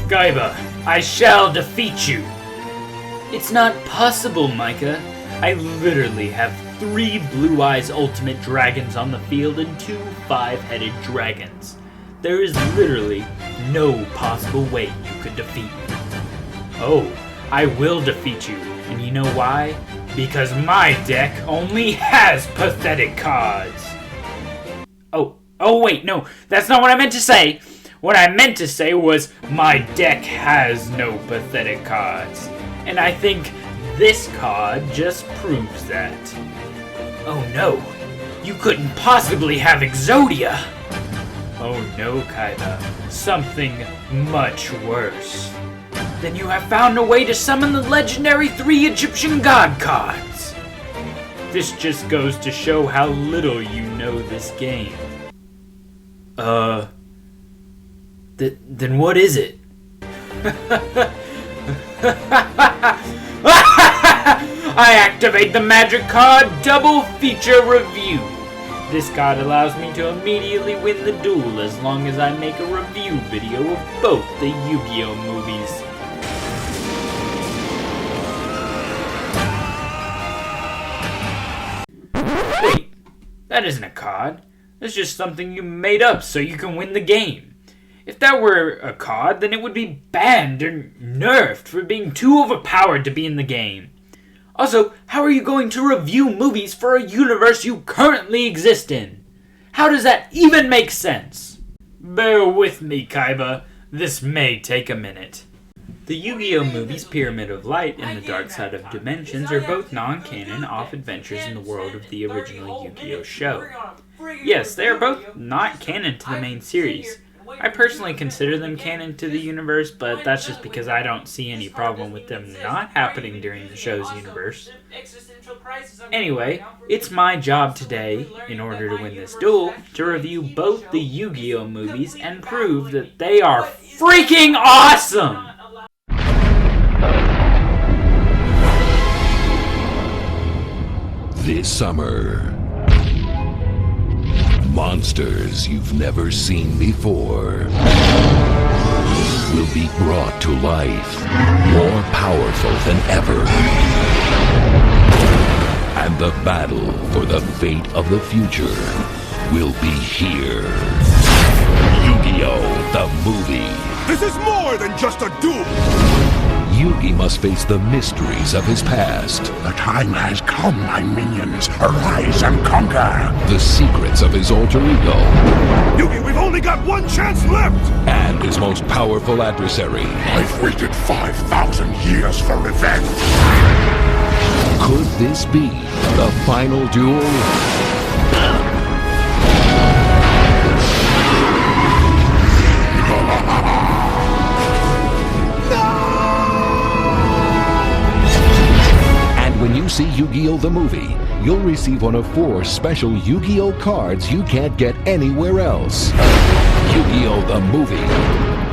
Kaiba, I shall defeat you. It's not possible, Micah. I literally have 3 Blue Eyes Ultimate Dragons on the field and 2 5-headed dragons. There is literally no possible way you could defeat me. Oh, I will defeat you, and you know why? Because my deck only has pathetic cards. Oh wait, no, that's not what I meant to say. What I meant to say was my deck has no pathetic cards. And I think this card just proves that. Oh no, you couldn't possibly have Exodia. Oh no, Kaiba, something much worse. Then you have found a way to summon the legendary 3 Egyptian god cards. This just goes to show how little you know this game. Then what is it? I activate the magic card Double Feature Review. This card allows me to immediately win the duel as long as I make a review video of both the Yu-Gi-Oh movies. Wait, that isn't a card. It's just something you made up so you can win the game. If that were a card, then it would be banned or nerfed for being too overpowered to be in the game. Also, how are you going to review movies for a universe you currently exist in? How does that even make sense? Bear with me, Kaiba. This may take a minute. The Yu-Gi-Oh! Movies Pyramid of Light and The Dark Side of Dimensions are both non-canon off-adventures in the world of the original Yu-Gi-Oh! Show. Yes, they are both not canon to the main series. I personally consider them canon to the universe, but that's just because I don't see any problem with them not happening during the show's universe. Anyway, it's my job today, in order to win this duel, to review both the Yu-Gi-Oh! Movies and prove that they are freaking awesome! This summer, monsters you've never seen before will be brought to life, more powerful than ever. And the battle for the fate of the future will be here. Yu-Gi-Oh! The movie. This is more than just a duel! Yugi must face the mysteries of his past. The time has come, my minions. Arise and conquer! The secrets of his alter ego. Yugi, we've only got one chance left! And his most powerful adversary. I've waited 5,000 years for revenge! Could this be the final duel? When you see Yu-Gi-Oh! The movie, you'll receive one of 4 special Yu-Gi-Oh! Cards you can't get anywhere else. Yu-Gi-Oh! The movie.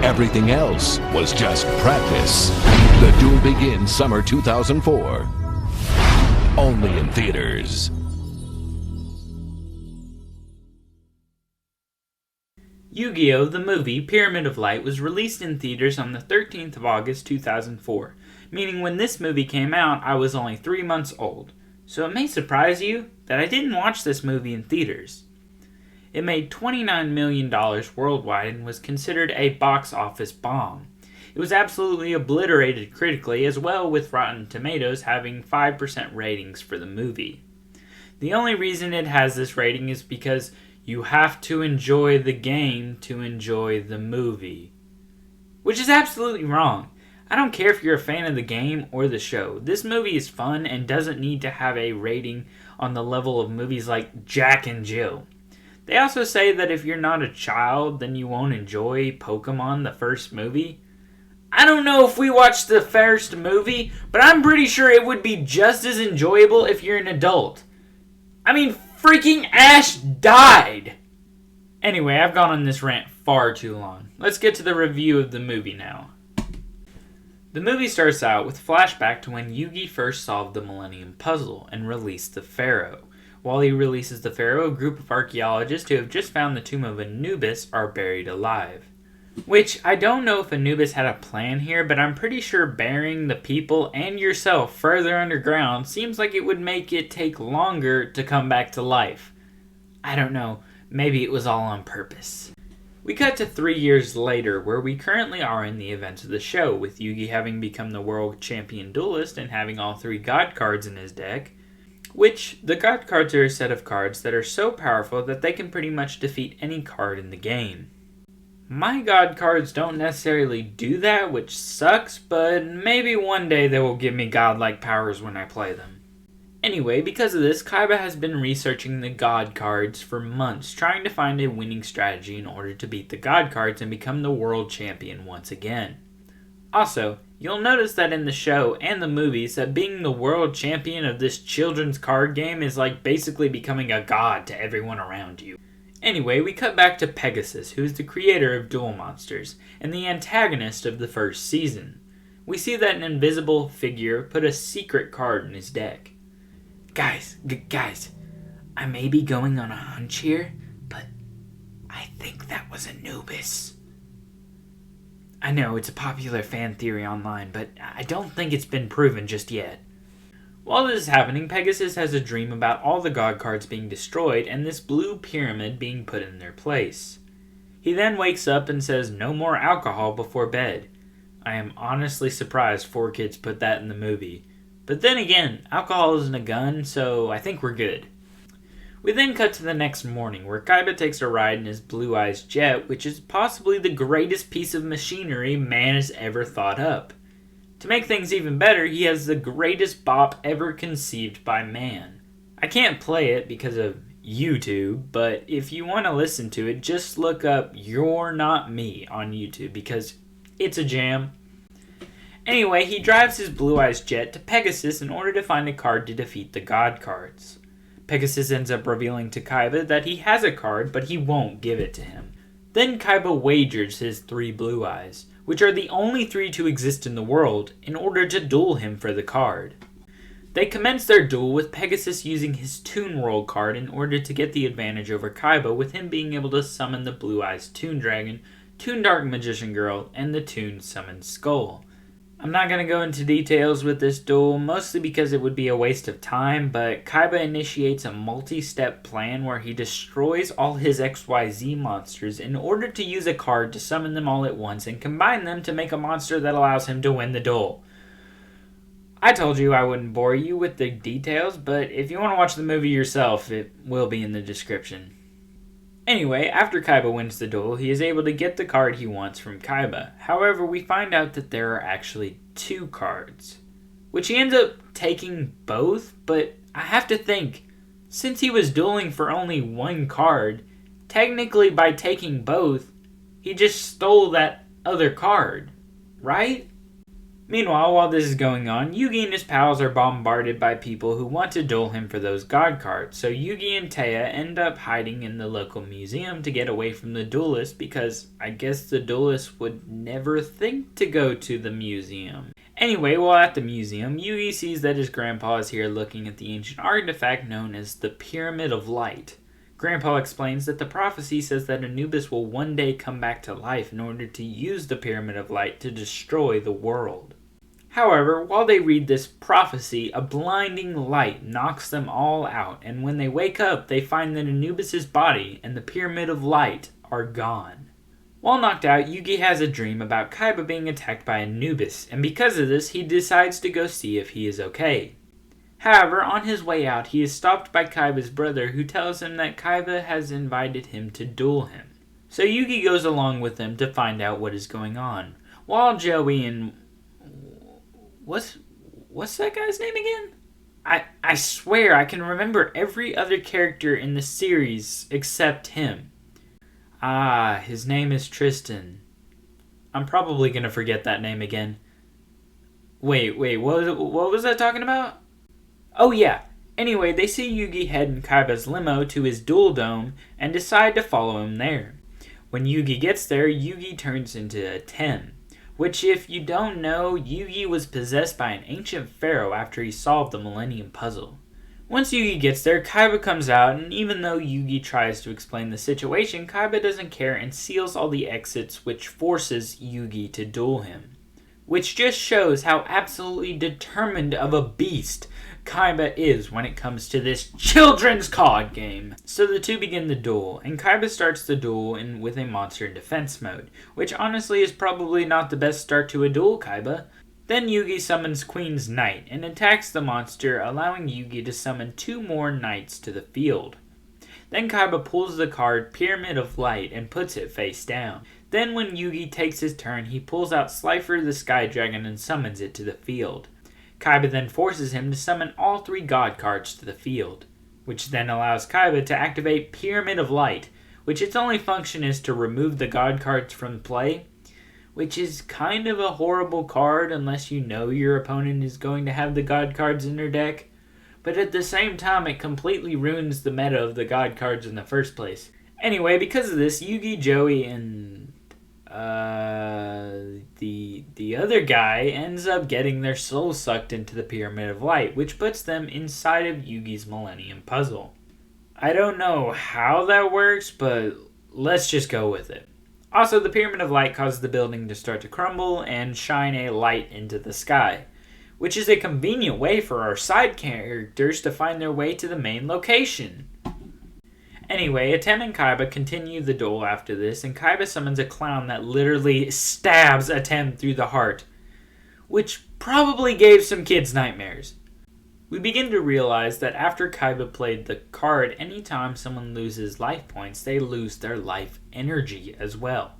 Everything else was just practice. The duel begins summer 2004. Only in theaters. Yu-Gi-Oh! The movie Pyramid of Light was released in theaters on the 13th of August 2004. Meaning when this movie came out, I was only 3 months old. So it may surprise you that I didn't watch this movie in theaters. It made $29 million worldwide and was considered a box office bomb. It was absolutely obliterated critically, as well, with Rotten Tomatoes having 5% ratings for the movie. The only reason it has this rating is because you have to enjoy the game to enjoy the movie. Which is absolutely wrong. I don't care if you're a fan of the game or the show. This movie is fun and doesn't need to have a rating on the level of movies like Jack and Jill. They also say that if you're not a child, then you won't enjoy Pokemon, the first movie. I don't know if we watched the first movie, but I'm pretty sure it would be just as enjoyable if you're an adult. I mean, freaking Ash died! Anyway, I've gone on this rant far too long. Let's get to the review of the movie now. The movie starts out with a flashback to when Yugi first solved the Millennium Puzzle and released the Pharaoh. While he releases the Pharaoh, a group of archaeologists who have just found the tomb of Anubis are buried alive. Which, I don't know if Anubis had a plan here, but I'm pretty sure burying the people and yourself further underground seems like it would make it take longer to come back to life. I don't know, maybe it was all on purpose. We cut to 3 years later, where we currently are in the events of the show, with Yugi having become the world champion duelist and having all 3 god cards in his deck. Which, the god cards are a set of cards that are so powerful that they can pretty much defeat any card in the game. My god cards don't necessarily do that, which sucks, but maybe one day they will give me godlike powers when I play them. Anyway, because of this, Kaiba has been researching the god cards for months, trying to find a winning strategy in order to beat the god cards and become the world champion once again. Also, you'll notice that in the show and the movies that being the world champion of this children's card game is like basically becoming a god to everyone around you. Anyway, we cut back to Pegasus, who is the creator of Duel Monsters, and the antagonist of the first season. We see that an invisible figure put a secret card in his deck. Guys, I may be going on a hunch here, but I think that was Anubis. I know, it's a popular fan theory online, but I don't think it's been proven just yet. While this is happening, Pegasus has a dream about all the god cards being destroyed and this blue pyramid being put in their place. He then wakes up and says no more alcohol before bed. I am honestly surprised 4Kids put that in the movie. But then again, alcohol isn't a gun, so I think we're good. We then cut to the next morning, where Kaiba takes a ride in his Blue Eyes jet, which is possibly the greatest piece of machinery man has ever thought up. To make things even better, he has the greatest bop ever conceived by man. I can't play it because of YouTube, but if you want to listen to it, just look up You're Not Me on YouTube, because it's a jam. Anyway, he drives his Blue Eyes jet to Pegasus in order to find a card to defeat the god cards. Pegasus ends up revealing to Kaiba that he has a card, but he won't give it to him. Then Kaiba wagers his 3 Blue Eyes, which are the only 3 to exist in the world, in order to duel him for the card. They commence their duel with Pegasus using his Toon World card in order to get the advantage over Kaiba, with him being able to summon the Blue Eyes Toon Dragon, Toon Dark Magician Girl, and the Toon Summoned Skull. I'm not going to go into details with this duel, mostly because it would be a waste of time, but Kaiba initiates a multi-step plan where he destroys all his XYZ monsters in order to use a card to summon them all at once and combine them to make a monster that allows him to win the duel. I told you I wouldn't bore you with the details, but if you want to watch the movie yourself, it will be in the description. Anyway, after Kaiba wins the duel, he is able to get the card he wants from Kaiba. However, we find out that there are actually 2 cards, which he ends up taking both, but I have to think, since he was dueling for only 1 card, technically by taking both, he just stole that other card, right? Meanwhile, while this is going on, Yugi and his pals are bombarded by people who want to duel him for those god cards, so Yugi and Taya end up hiding in the local museum to get away from the duelist, because I guess the duelist would never think to go to the museum. Anyway, while at the museum, Yugi sees that his grandpa is here looking at the ancient artifact known as the Pyramid of Light. Grandpa explains that the prophecy says that Anubis will one day come back to life in order to use the Pyramid of Light to destroy the world. However, while they read this prophecy, a blinding light knocks them all out, and when they wake up, they find that Anubis' body and the Pyramid of Light are gone. While knocked out, Yugi has a dream about Kaiba being attacked by Anubis, and because of this, he decides to go see if he is okay. However, on his way out, he is stopped by Kaiba's brother, who tells him that Kaiba has invited him to duel him. So Yugi goes along with them to find out what is going on, while Joey and... What's that guy's name again? I swear I can remember every other character in the series except him. His name is Tristan. I'm probably going to forget that name again. Wait, what was I talking about? Oh yeah, anyway, they see Yugi head in Kaiba's limo to his duel dome and decide to follow him there. When Yugi gets there, Yugi turns into a 10. Which, if you don't know, Yugi was possessed by an ancient pharaoh after he solved the Millennium Puzzle. Once Yugi gets there, Kaiba comes out, and even though Yugi tries to explain the situation, Kaiba doesn't care and seals all the exits, which forces Yugi to duel him. Which just shows how absolutely determined of a beast Kaiba is when it comes to this children's COD game. So the two begin the duel, and Kaiba starts the duel with a monster in defense mode, which honestly is probably not the best start to a duel, Kaiba. Then Yugi summons Queen's Knight and attacks the monster, allowing Yugi to summon 2 more knights to the field. Then Kaiba pulls the card Pyramid of Light and puts it face down. Then when Yugi takes his turn, he pulls out Slifer the Sky Dragon and summons it to the field. Kaiba then forces him to summon all 3 god cards to the field, which then allows Kaiba to activate Pyramid of Light, which its only function is to remove the god cards from play, which is kind of a horrible card unless you know your opponent is going to have the god cards in their deck, but at the same time it completely ruins the meta of the god cards in the first place. Anyway, because of this, Yugi, Joey, and the other guy ends up getting their souls sucked into the Pyramid of Light, which puts them inside of Yugi's Millennium Puzzle. I don't know how that works, but let's just go with it. Also, the Pyramid of Light causes the building to start to crumble and shine a light into the sky, which is a convenient way for our side characters to find their way to the main location. Anyway, Atem and Kaiba continue the duel after this, and Kaiba summons a clown that literally stabs Atem through the heart, which probably gave some kids nightmares. We begin to realize that after Kaiba played the card, anytime someone loses life points, they lose their life energy as well.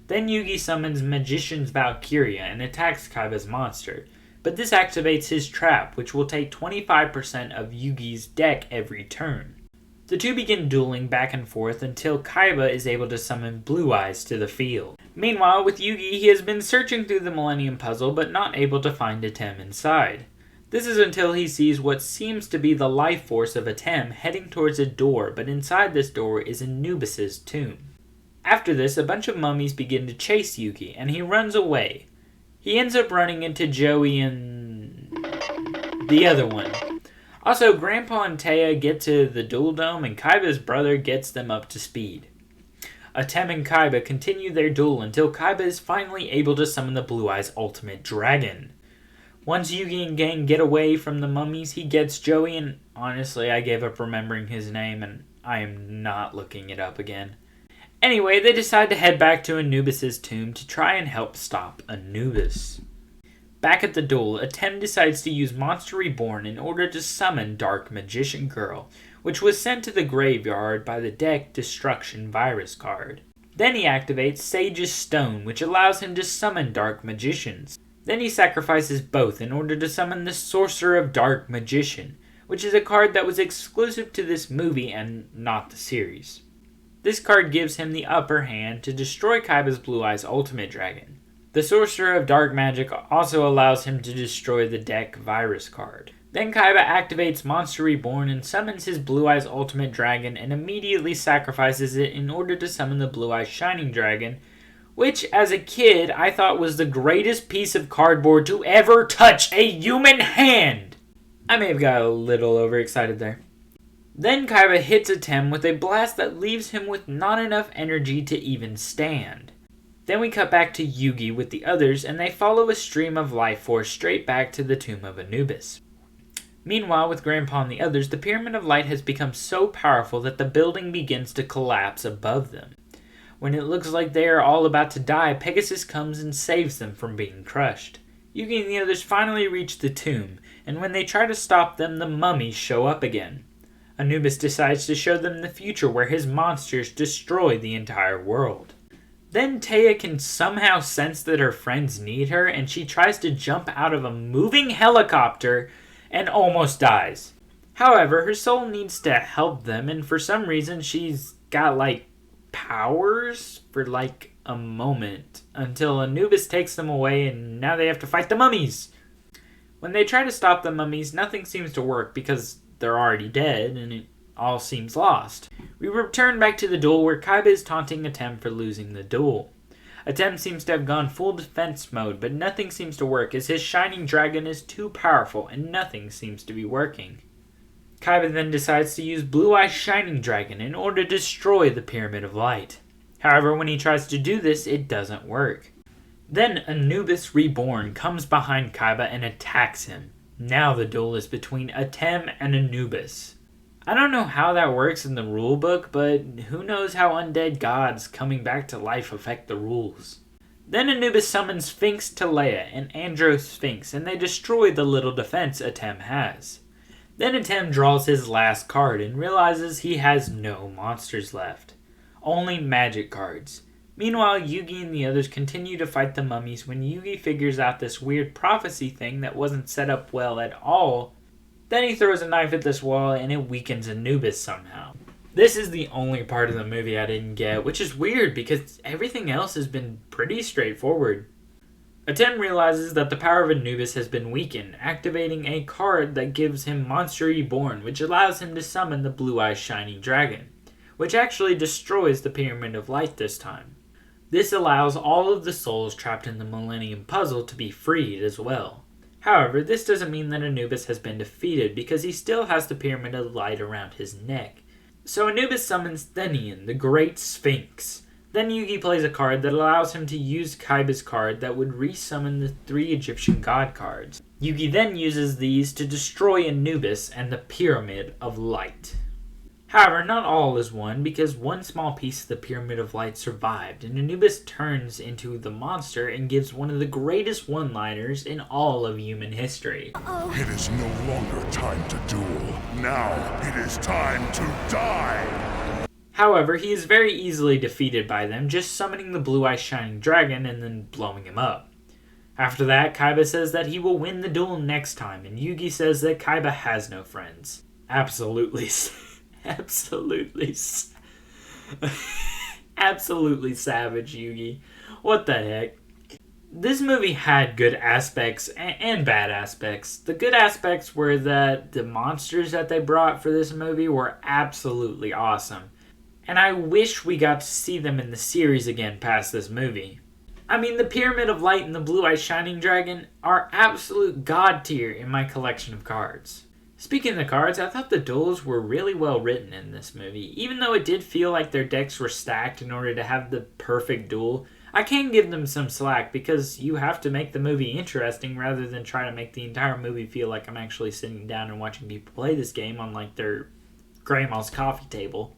Then Yugi summons Magician's Valkyria and attacks Kaiba's monster, but this activates his trap, which will take 25% of Yugi's deck every turn. The two begin dueling back and forth until Kaiba is able to summon Blue Eyes to the field. Meanwhile, with Yugi, he has been searching through the Millennium Puzzle but not able to find Atem inside. This is until he sees what seems to be the life force of Atem heading towards a door, but inside this door is Anubis' tomb. After this, a bunch of mummies begin to chase Yugi, and he runs away. He ends up running into Joey and the other one. Also, Grandpa and Taya get to the Duel Dome, and Kaiba's brother gets them up to speed. Atem and Kaiba continue their duel until Kaiba is finally able to summon the Blue Eyes Ultimate Dragon. Once Yugi and gang get away from the mummies, he gets Joey, and honestly, I gave up remembering his name, and I am not looking it up again. Anyway, they decide to head back to Anubis' tomb to try and help stop Anubis. Back at the duel, Atem decides to use Monster Reborn in order to summon Dark Magician Girl, which was sent to the graveyard by the deck Destruction Virus card. Then he activates Sage's Stone, which allows him to summon Dark Magicians. Then he sacrifices both in order to summon the Sorcerer of Dark Magician, which is a card that was exclusive to this movie and not the series. This card gives him the upper hand to destroy Kaiba's Blue Eyes Ultimate Dragon. The Sorcerer of Dark Magic also allows him to destroy the deck Virus card. Then Kaiba activates Monster Reborn and summons his Blue Eyes Ultimate Dragon and immediately sacrifices it in order to summon the Blue Eyes Shining Dragon, which, as a kid, I thought was the greatest piece of cardboard to ever touch a human hand. I may have got a little overexcited there. Then Kaiba hits Atem with a blast that leaves him with not enough energy to even stand. Then we cut back to Yugi with the others, and they follow a stream of life force straight back to the tomb of Anubis. Meanwhile, with Grandpa and the others, the Pyramid of Light has become so powerful that the building begins to collapse above them. When it looks like they are all about to die, Pegasus comes and saves them from being crushed. Yugi and the others finally reach the tomb, and when they try to stop them, the mummies show up again. Anubis decides to show them the future where his monsters destroy the entire world. Then Taya can somehow sense that her friends need her, and she tries to jump out of a moving helicopter and almost dies. However, her soul needs to help them, and for some reason she's got powers for a moment until Anubis takes them away, and now they have to fight the mummies. When they try to stop the mummies, nothing seems to work because they're already dead and it all seems lost. We return back to the duel where Kaiba is taunting Atem for losing the duel. Atem seems to have gone full defense mode, but nothing seems to work as his Shining Dragon is too powerful and nothing seems to be working. Kaiba then decides to use Blue Eye's Shining Dragon in order to destroy the Pyramid of Light. However, when he tries to do this, it doesn't work. Then Anubis Reborn comes behind Kaiba and attacks him. Now the duel is between Atem and Anubis. I don't know how that works in the rulebook, but who knows how undead gods coming back to life affect the rules. Then Anubis summons Sphinx Teleia and Andro Sphinx, and they destroy the little defense Atem has. Then Atem draws his last card and realizes he has no monsters left. Only magic cards. Meanwhile, Yugi and the others continue to fight the mummies when Yugi figures out this weird prophecy thing that wasn't set up well at all. Then he throws a knife at this wall and it weakens Anubis somehow. This is the only part of the movie I didn't get, which is weird because everything else has been pretty straightforward. Atem realizes that the power of Anubis has been weakened, activating a card that gives him Monster Reborn, which allows him to summon the Blue Eye's Shining Dragon, which actually destroys the Pyramid of Light this time. This allows all of the souls trapped in the Millennium Puzzle to be freed as well. However, this doesn't mean that Anubis has been defeated because he still has the Pyramid of Light around his neck. So Anubis summons Thenian, the Great Sphinx. Then Yugi plays a card that allows him to use Kaiba's card that would resummon the 3 Egyptian god cards. Yugi then uses these to destroy Anubis and the Pyramid of Light. However, not all is won because one small piece of the Pyramid of Light survived, and Anubis turns into the monster and gives one of the greatest one-liners in all of human history. It is no longer time to duel. Now it is time to die. However, he is very easily defeated by them, just summoning the Blue Eye's Shining Dragon and then blowing him up. After that, Kaiba says that he will win the duel next time, and Yugi says that Kaiba has no friends. Absolutely savage, Yugi. What the heck? This movie had good aspects and bad aspects. The good aspects were that the monsters that they brought for this movie were absolutely awesome. And I wish we got to see them in the series again past this movie. I mean, the Pyramid of Light and the Blue Eye's Shining Dragon are absolute god tier in my collection of cards. Speaking of the cards, I thought the duels were really well written in this movie. Even though it did feel like their decks were stacked in order to have the perfect duel, I can give them some slack because you have to make the movie interesting rather than try to make the entire movie feel like I'm actually sitting down and watching people play this game on like their grandma's coffee table.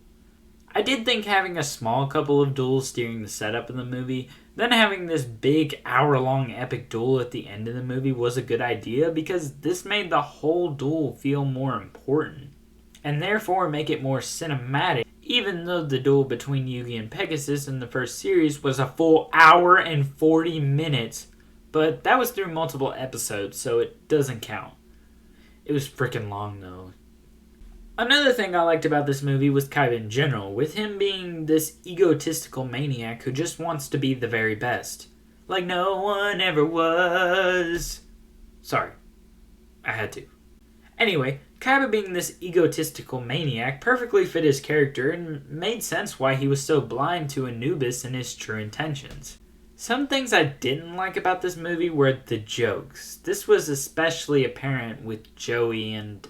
I did think having a small couple of duels steering the setup of the movie, then having this big hour-long epic duel at the end of the movie was a good idea because this made the whole duel feel more important, and therefore make it more cinematic, even though the duel between Yugi and Pegasus in the first series was a full hour and 40 minutes, but that was through multiple episodes, so it doesn't count. It was freaking long though. Another thing I liked about this movie was Kaiba in general, with him being this egotistical maniac who just wants to be the very best. Like no one ever was. Sorry. I had to. Anyway, Kaiba being this egotistical maniac perfectly fit his character and made sense why he was so blind to Anubis and his true intentions. Some things I didn't like about this movie were the jokes. This was especially apparent with Joey and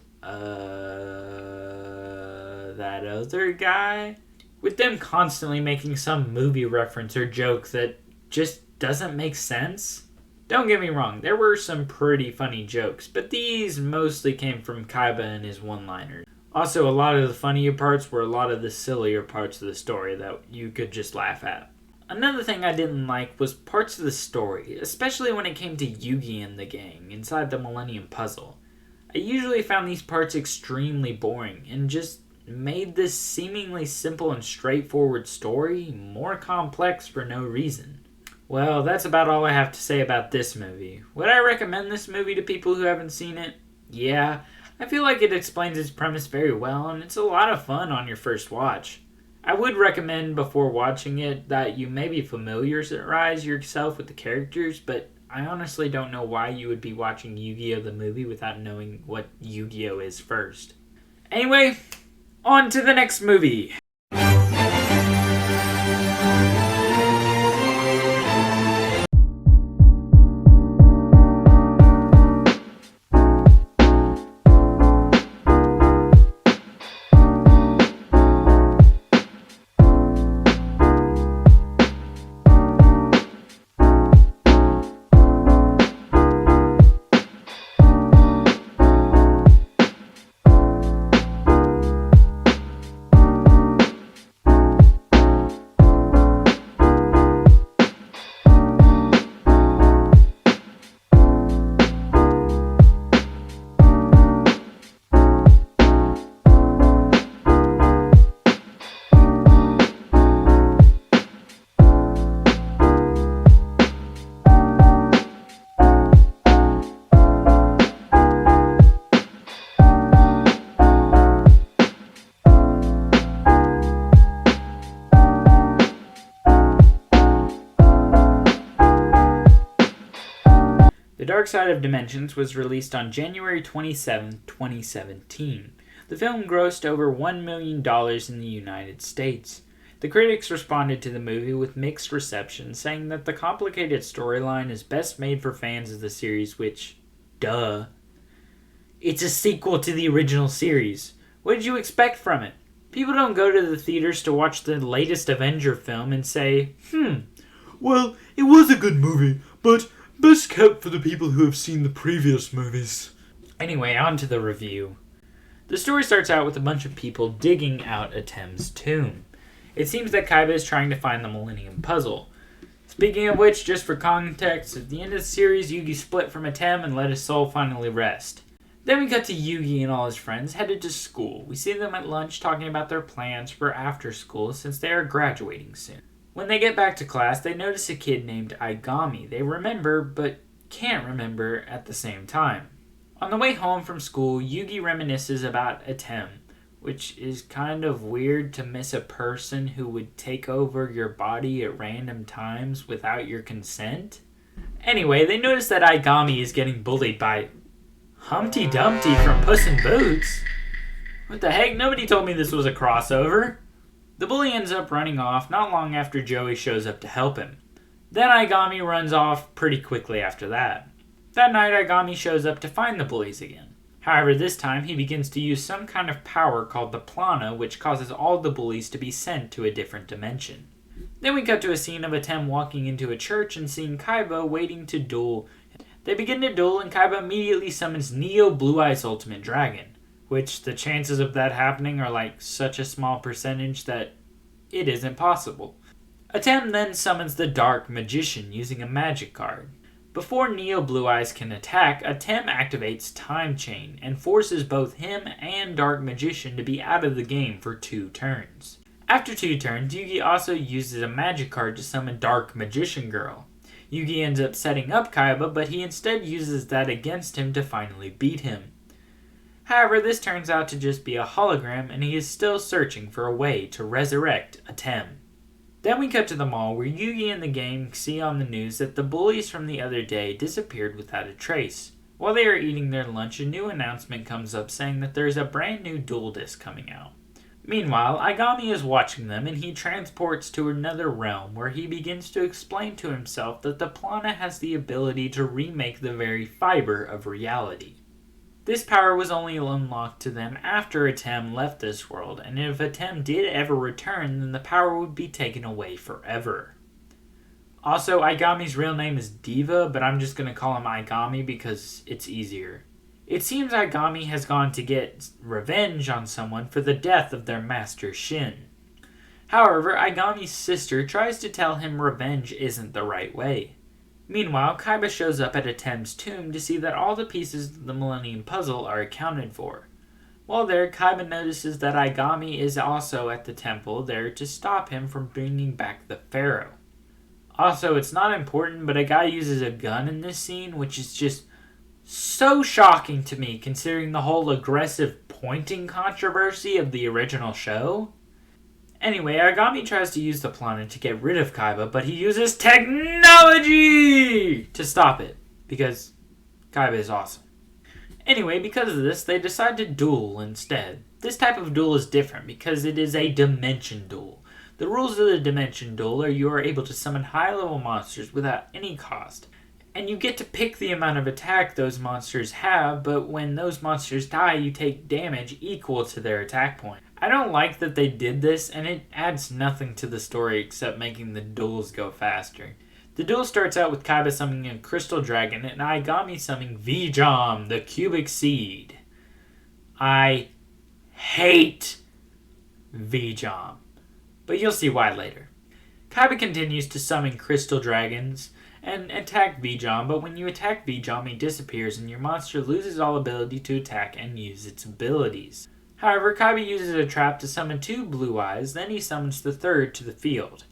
that other guy, with them constantly making some movie reference or joke that just doesn't make sense. Don't get me wrong, there were some pretty funny jokes, but these mostly came from Kaiba and his one-liners. Also, a lot of the funnier parts were a lot of the sillier parts of the story that you could just laugh at. Another thing I didn't like was parts of the story, especially when it came to Yugi and the gang inside the Millennium Puzzle. I usually found these parts extremely boring and just made this seemingly simple and straightforward story more complex for no reason. Well, that's about all I have to say about this movie. Would I recommend this movie to people who haven't seen it? Yeah, I feel like it explains its premise very well and it's a lot of fun on your first watch. I would recommend before watching it that you maybe familiarize yourself with the characters, but I honestly don't know why you would be watching Yu-Gi-Oh! The movie without knowing what Yu-Gi-Oh! Is first. Anyway, on to the next movie. The Dark Side of Dimensions was released on January 27, 2017. The film grossed over $1 million in the United States. The critics responded to the movie with mixed reception, saying that the complicated storyline is best made for fans of the series, which, duh. It's a sequel to the original series. What did you expect from it? People don't go to the theaters to watch the latest Avenger film and say, well, it was a good movie, but best kept for the people who have seen the previous movies. Anyway, on to the review. The story starts out with a bunch of people digging out Atem's tomb. It seems that Kaiba is trying to find the Millennium Puzzle. Speaking of which, just for context, at the end of the series, Yugi split from Atem and let his soul finally rest. Then we cut to Yugi and all his friends headed to school. We see them at lunch talking about their plans for after school since they are graduating soon. When they get back to class, they notice a kid named Aigami. They remember, but can't remember at the same time. On the way home from school, Yugi reminisces about Atem, which is kind of weird to miss a person who would take over your body at random times without your consent. Anyway, they notice that Aigami is getting bullied by Humpty Dumpty from Puss in Boots. What the heck? Nobody told me this was a crossover. The bully ends up running off not long after Joey shows up to help him. Then Aigami runs off pretty quickly after that. That night, Aigami shows up to find the bullies again. However, this time he begins to use some kind of power called the Plana, which causes all the bullies to be sent to a different dimension. Then we cut to a scene of Atem walking into a church and seeing Kaiba waiting to duel. They begin to duel and Kaiba immediately summons Neo Blue Eyes Ultimate Dragon, which the chances of that happening are like such a small percentage that it isn't possible. Atem then summons the Dark Magician using a magic card. Before Neo Blue Eyes can attack, Atem activates Time Chain and forces both him and Dark Magician to be out of the game for 2 turns. After 2 turns, Yugi also uses a magic card to summon Dark Magician Girl. Yugi ends up setting up Kaiba, but he instead uses that against him to finally beat him. However, this turns out to just be a hologram, and he is still searching for a way to resurrect Atem. Then we cut to the mall where Yugi and the gang see on the news that the bullies from the other day disappeared without a trace. While they are eating their lunch, a new announcement comes up saying that there's a brand new duel disc coming out. Meanwhile, Aigami is watching them and he transports to another realm where he begins to explain to himself that the Plana has the ability to remake the very fiber of reality. This power was only unlocked to them after Atem left this world, and if Atem did ever return, then the power would be taken away forever. Also, Aigami's real name is Diva, but I'm just going to call him Aigami because it's easier. It seems Aigami has gone to get revenge on someone for the death of their master Shin. However, Aigami's sister tries to tell him revenge isn't the right way. Meanwhile, Kaiba shows up at Atem's tomb to see that all the pieces of the Millennium Puzzle are accounted for. While there, Kaiba notices that Aigami is also at the temple there to stop him from bringing back the Pharaoh. Also, it's not important, but a guy uses a gun in this scene, which is just so shocking to me considering the whole aggressive pointing controversy of the original show. Anyway, Aigami tries to use the Plana to get rid of Kaiba, but he uses technology to stop it, because Kaiba is awesome. Anyway, because of this, they decide to duel instead. This type of duel is different because it is a dimension duel. The rules of the dimension duel are you are able to summon high-level monsters without any cost, and you get to pick the amount of attack those monsters have, but when those monsters die, you take damage equal to their attack point. I don't like that they did this, and it adds nothing to the story except making the duels go faster. The duel starts out with Kaiba summoning a crystal dragon and Aigami summoning Vijam, the cubic seed. I hate Vijam, but you'll see why later. Kaiba continues to summon crystal dragons and attack Vijam, but when you attack Vijam, he disappears and your monster loses all ability to attack and use its abilities. However, Kaiba uses a trap to summon 2 blue eyes, then he summons the third to the field.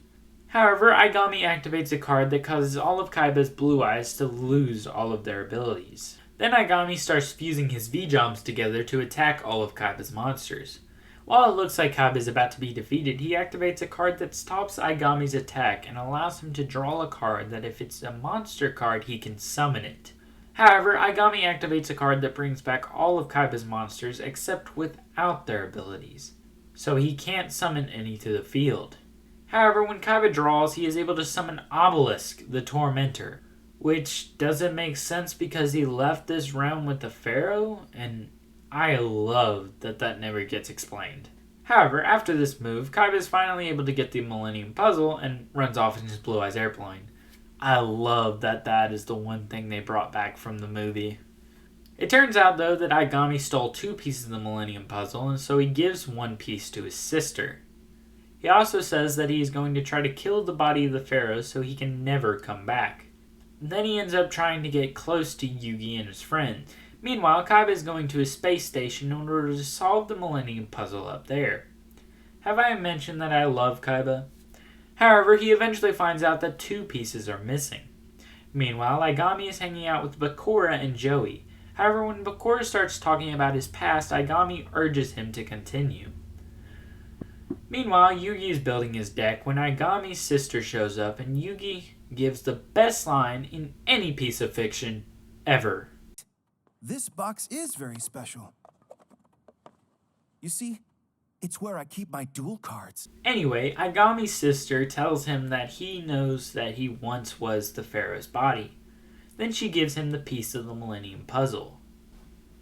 However, Aigami activates a card that causes all of Kaiba's blue eyes to lose all of their abilities. Then Aigami starts fusing his Vijams together to attack all of Kaiba's monsters. While it looks like Kaiba is about to be defeated, he activates a card that stops Aigami's attack and allows him to draw a card that if it's a monster card, he can summon it. However, Aigami activates a card that brings back all of Kaiba's monsters except without their abilities, so he can't summon any to the field. However, when Kaiba draws, he is able to summon Obelisk, the Tormentor, which doesn't make sense because he left this realm with the Pharaoh, and I love that never gets explained. However, after this move, Kaiba is finally able to get the Millennium Puzzle and runs off in his Blue Eyes airplane. I love that is the one thing they brought back from the movie. It turns out, though, that Aigami stole 2 pieces of the Millennium Puzzle, and so he gives 1 piece to his sister. He also says that he is going to try to kill the body of the Pharaoh so he can never come back. Then he ends up trying to get close to Yugi and his friend. Meanwhile, Kaiba is going to his space station in order to solve the Millennium Puzzle up there. Have I mentioned that I love Kaiba? However, he eventually finds out that 2 pieces are missing. Meanwhile, Aigami is hanging out with Bakura and Joey. However, when Bakura starts talking about his past, Aigami urges him to continue. Meanwhile, Yugi is building his deck when Aigami's sister shows up and Yugi gives the best line in any piece of fiction ever. This box is very special. You see, it's where I keep my duel cards. Anyway, Aigami's sister tells him that he knows that he once was the Pharaoh's body. Then she gives him the piece of the Millennium Puzzle.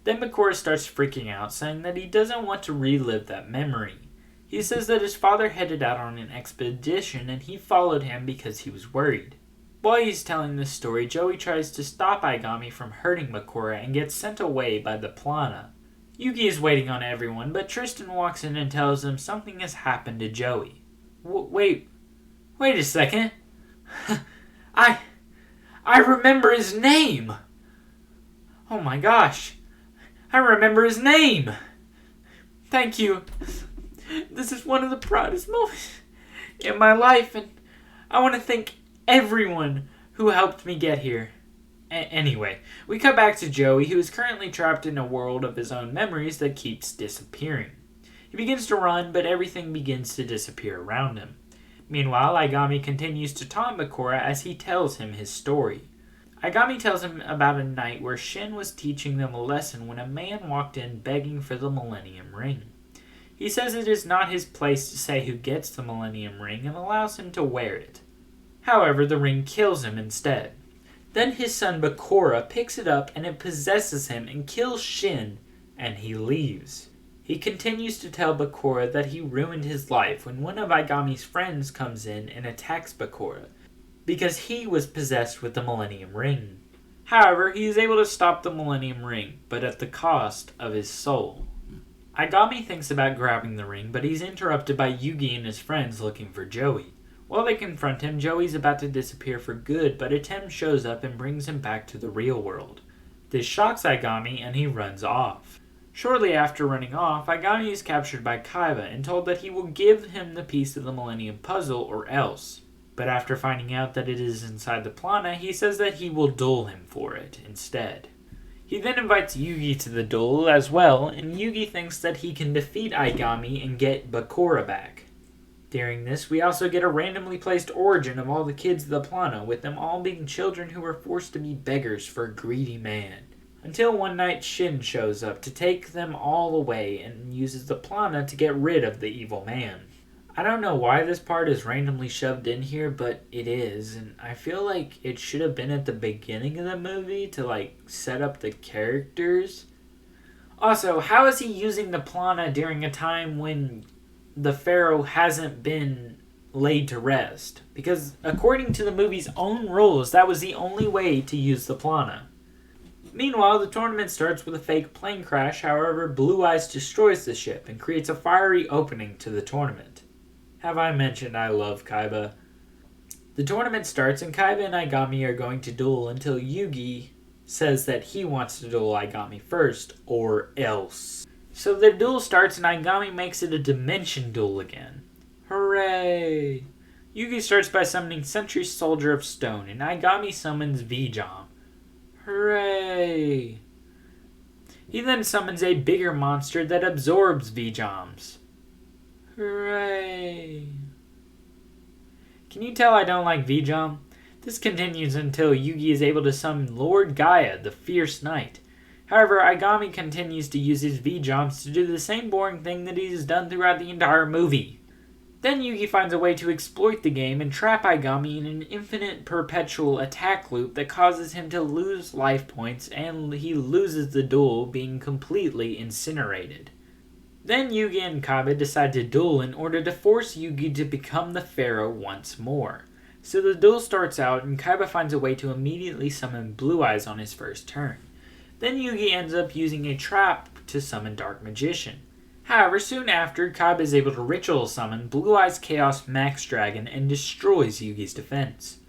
Then Bakura starts freaking out, saying that he doesn't want to relive that memory. He says that his father headed out on an expedition and he followed him because he was worried. While he's telling this story, Joey tries to stop Aigami from hurting Bakura and gets sent away by the Plana. Yugi is waiting on everyone, but Tristan walks in and tells him something has happened to Joey. Wait a second. I remember his name! Oh my gosh, I remember his name! Thank you. This is one of the proudest moments in my life, and I want to thank everyone who helped me get here. Anyway, we cut back to Joey, who is currently trapped in a world of his own memories that keeps disappearing. He begins to run, but everything begins to disappear around him. Meanwhile, Aigami continues to taunt Bakura as he tells him his story. Aigami tells him about a night where Shin was teaching them a lesson when a man walked in begging for the Millennium Ring. He says it is not his place to say who gets the Millennium Ring and allows him to wear it. However, the ring kills him instead. Then his son Bakura picks it up and it possesses him and kills Shin, and he leaves. He continues to tell Bakura that he ruined his life when one of Aigami's friends comes in and attacks Bakura, because he was possessed with the Millennium Ring. However, he is able to stop the Millennium Ring, but at the cost of his soul. Aigami thinks about grabbing the ring, but he's interrupted by Yugi and his friends looking for Joey. While they confront him, Joey's about to disappear for good, but a Tem shows up and brings him back to the real world. This shocks Aigami and he runs off. Shortly after running off, Aigami is captured by Kaiba and told that he will give him the piece of the Millennium Puzzle or else. But after finding out that it is inside the Plana, he says that he will duel him for it instead. He then invites Yugi to the duel as well, and Yugi thinks that he can defeat Aigami and get Bakura back. During this, we also get a randomly placed origin of all the kids of the Plana, with them all being children who were forced to be beggars for a greedy man. Until one night Shin shows up to take them all away and uses the Plana to get rid of the evil man. I don't know why this part is randomly shoved in here, but it is, and I feel like it should have been at the beginning of the movie to set up the characters. Also, how is he using the Plana during a time when the Pharaoh hasn't been laid to rest? Because according to the movie's own rules, that was the only way to use the Plana. Meanwhile, the tournament starts with a fake plane crash. However, Blue Eyes destroys the ship and creates a fiery opening to the tournament. Have I mentioned I love Kaiba? The tournament starts and Kaiba and Aigami are going to duel until Yugi says that he wants to duel Aigami first, or else. So the duel starts and Aigami makes it a dimension duel again. Hooray! Yugi starts by summoning Sentry Soldier of Stone and Aigami summons V-Jom. Hooray! He then summons a bigger monster that absorbs V-Joms. Hooray! Can you tell I don't like V-Jom? This continues until Yugi is able to summon Lord Gaia, the Fierce Knight. However, Aigami continues to use his V-Jumps to do the same boring thing that he has done throughout the entire movie. Then Yugi finds a way to exploit the game and trap Aigami in an infinite perpetual attack loop that causes him to lose life points, and he loses the duel, being completely incinerated. Then Yugi and Kaiba decide to duel in order to force Yugi to become the Pharaoh once more. So the duel starts out, and Kaiba finds a way to immediately summon Blue Eyes on his first turn. Then Yugi ends up using a trap to summon Dark Magician. However, soon after, Kaiba is able to ritual summon Blue Eyes Chaos Max Dragon and destroys Yugi's defense.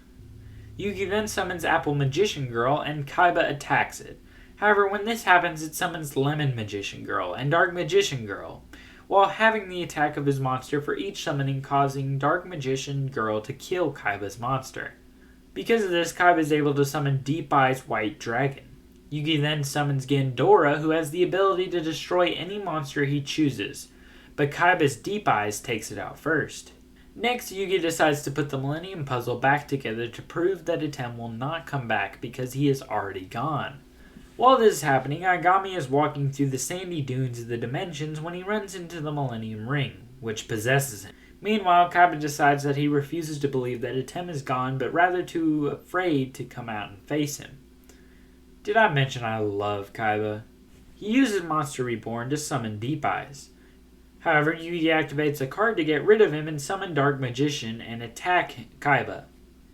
Yugi then summons Apple Magician Girl, and Kaiba attacks it. However, when this happens, it summons Lemon Magician Girl and Dark Magician Girl, while having the attack of his monster for each summoning, causing Dark Magician Girl to kill Kaiba's monster. Because of this, Kaiba is able to summon Deep Eyes White Dragon. Yugi then summons Gandora, who has the ability to destroy any monster he chooses, but Kaiba's Deep Eyes takes it out first. Next, Yugi decides to put the Millennium Puzzle back together to prove that Item will not come back because he is already gone. While this is happening, Aigami is walking through the sandy dunes of the dimensions when he runs into the Millennium Ring, which possesses him. Meanwhile, Kaiba decides that he refuses to believe that Item is gone, but rather too afraid to come out and face him. Did I mention I love Kaiba? He uses Monster Reborn to summon Deep Eyes. However, Yugi activates a card to get rid of him and summon Dark Magician and attack Kaiba.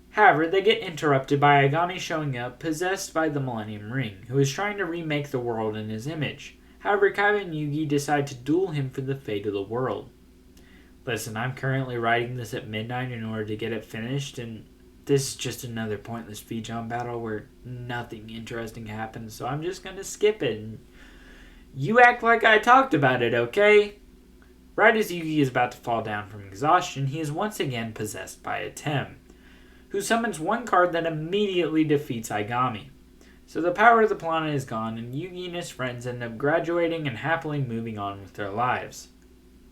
However, they get interrupted by Aigami showing up, possessed by the Millennium Ring, who is trying to remake the world in his image. However, Kaiba and Yugi decide to duel him for the fate of the world. Listen, I'm currently writing this at midnight in order to get it finished, and this is just another pointless V-Jump battle where nothing interesting happens, so I'm just gonna skip it. And you act like I talked about it, okay? Right as Yugi is about to fall down from exhaustion, he is once again possessed by Item, who summons one card that immediately defeats Aigami. So the power of the planet is gone, and Yugi and his friends end up graduating and happily moving on with their lives.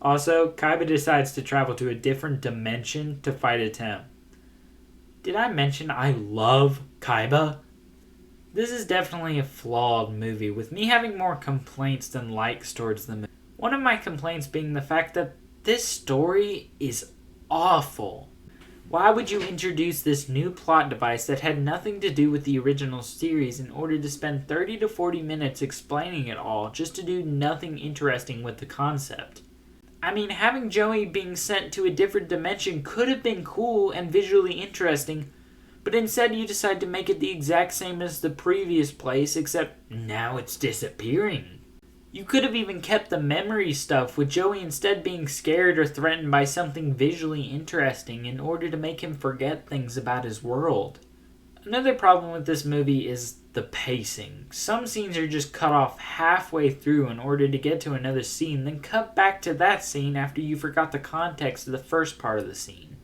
Also, Kaiba decides to travel to a different dimension to fight Item. Did I mention I love Kaiba? This is definitely a flawed movie, with me having more complaints than likes towards the movie. One of my complaints being the fact that this story is awful. Why would you introduce this new plot device that had nothing to do with the original series in order to spend 30 to 40 minutes explaining it all just to do nothing interesting with the concept? I mean, having Joey being sent to a different dimension could have been cool and visually interesting, but instead you decide to make it the exact same as the previous place, except now it's disappearing. You could have even kept the memory stuff, with Joey instead being scared or threatened by something visually interesting in order to make him forget things about his world. Another problem with this movie is the pacing. Some scenes are just cut off halfway through in order to get to another scene, then cut back to that scene after you forgot the context of the first part of the scene.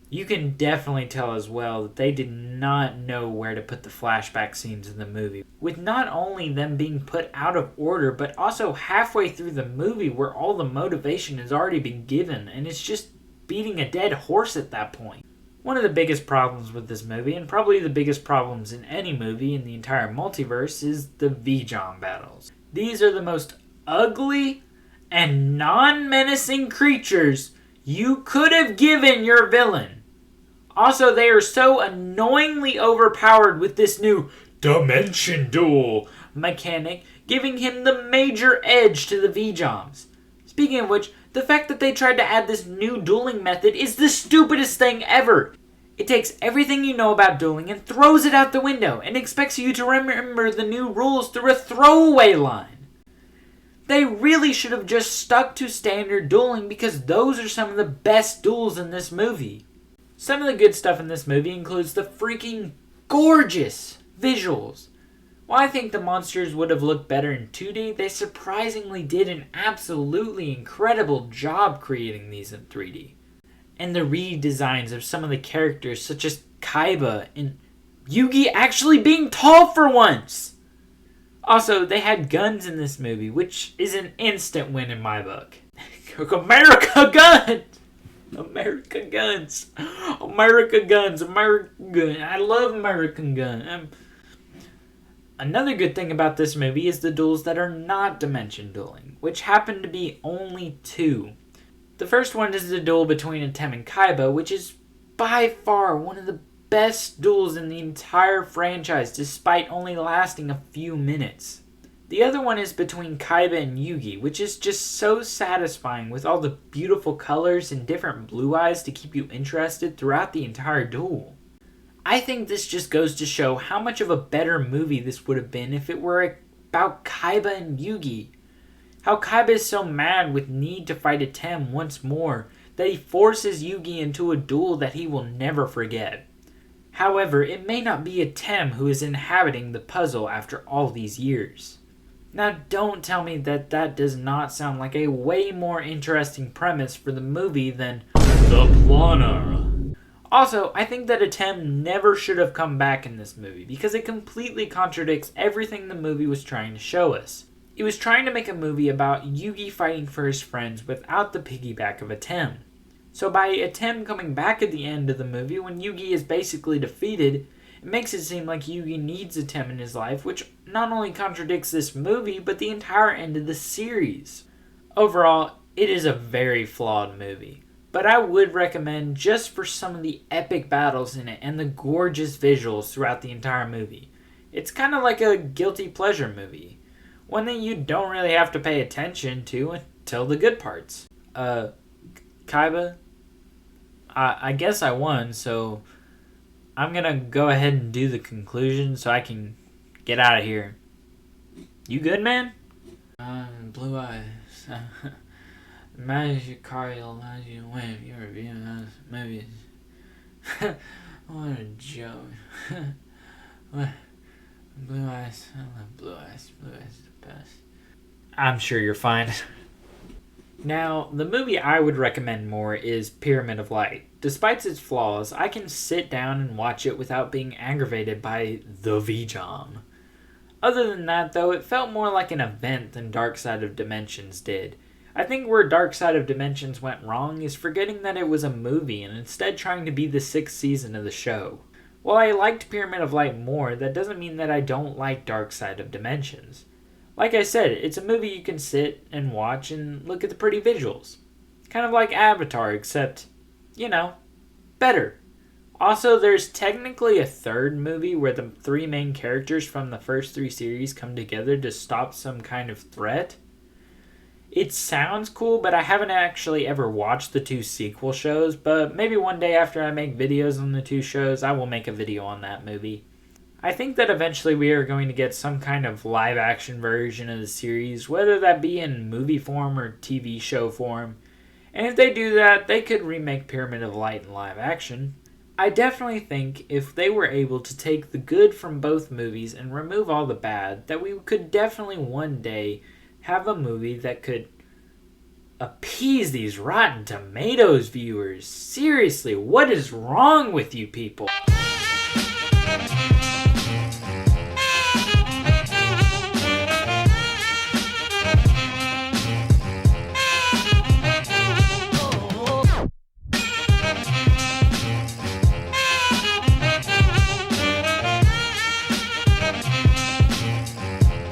You can definitely tell as well that they did not know where to put the flashback scenes in the movie, with not only them being put out of order, but also halfway through the movie where all the motivation has already been given, and it's just beating a dead horse at that point. One of the biggest problems with this movie, and probably the biggest problems in any movie in the entire multiverse, is the V-Jom battles. These are the most ugly and non-menacing creatures you could have given your villain. Also, they are so annoyingly overpowered with this new Dimension Duel mechanic, giving him the major edge to the V-Joms. Speaking of which, the fact that they tried to add this new dueling method is the stupidest thing ever. It takes everything you know about dueling and throws it out the window and expects you to remember the new rules through a throwaway line. They really should have just stuck to standard dueling because those are some of the best duels in this movie. Some of the good stuff in this movie includes the freaking gorgeous visuals. While I think the monsters would have looked better in 2D, they surprisingly did an absolutely incredible job creating these in 3D. And the redesigns of some of the characters, such as Kaiba and Yugi actually being tall for once! Also, they had guns in this movie, which is an instant win in my book. America guns! American guns. American guns. American gun. I love American gun. Another good thing about this movie is the duels that are not dimension dueling, which happen to be only 2. The first one is the duel between Atem and Kaiba, which is by far one of the best duels in the entire franchise, despite only lasting a few minutes. The other one is between Kaiba and Yugi, which is just so satisfying with all the beautiful colors and different blue eyes to keep you interested throughout the entire duel. I think this just goes to show how much of a better movie this would have been if it were about Kaiba and Yugi. How Kaiba is so mad with need to fight Atem once more that he forces Yugi into a duel that he will never forget. However, it may not be Atem who is inhabiting the puzzle after all these years. Now, don't tell me that that does not sound like a way more interesting premise for the movie than The Planner. Also, I think that Atem never should have come back in this movie because it completely contradicts everything the movie was trying to show us. It was trying to make a movie about Yugi fighting for his friends without the piggyback of Atem. So by Atem coming back at the end of the movie when Yugi is basically defeated, it makes it seem like Yugi needs Atem in his life, which not only contradicts this movie, but the entire end of the series. Overall, it is a very flawed movie, but I would recommend just for some of the epic battles in it and the gorgeous visuals throughout the entire movie. It's kind of like a guilty pleasure movie, one that you don't really have to pay attention to until the good parts. Kaiba, I guess I won, so I'm gonna go ahead and do the conclusion so I can get out of here. You good, man? Blue eyes. Magic Carl, Magic Wave, you're reviewing those movies. What a joke. What? Blue eyes. I love blue eyes. Blue eyes is the best. I'm sure you're fine. Now, the movie I would recommend more is Pyramid of Light. Despite its flaws, I can sit down and watch it without being aggravated by the V-Jom. Other than that, though, it felt more like an event than Dark Side of Dimensions did. I think where Dark Side of Dimensions went wrong is forgetting that it was a movie and instead trying to be the 6th season of the show. While I liked Pyramid of Light more, that doesn't mean that I don't like Dark Side of Dimensions. Like I said, it's a movie you can sit and watch and look at the pretty visuals. Kind of like Avatar, except, better. Also, there's technically a third movie where the 3 main characters from the first 3 series come together to stop some kind of threat. It sounds cool, but I haven't actually ever watched the 2 sequel shows, but maybe one day after I make videos on the 2 shows, I will make a video on that movie. I think that eventually we are going to get some kind of live-action version of the series, whether that be in movie form or TV show form. And if they do that, they could remake Pyramid of Light in live action. I definitely think if they were able to take the good from both movies and remove all the bad, that we could definitely one day have a movie that could appease these Rotten Tomatoes viewers. Seriously, what is wrong with you people?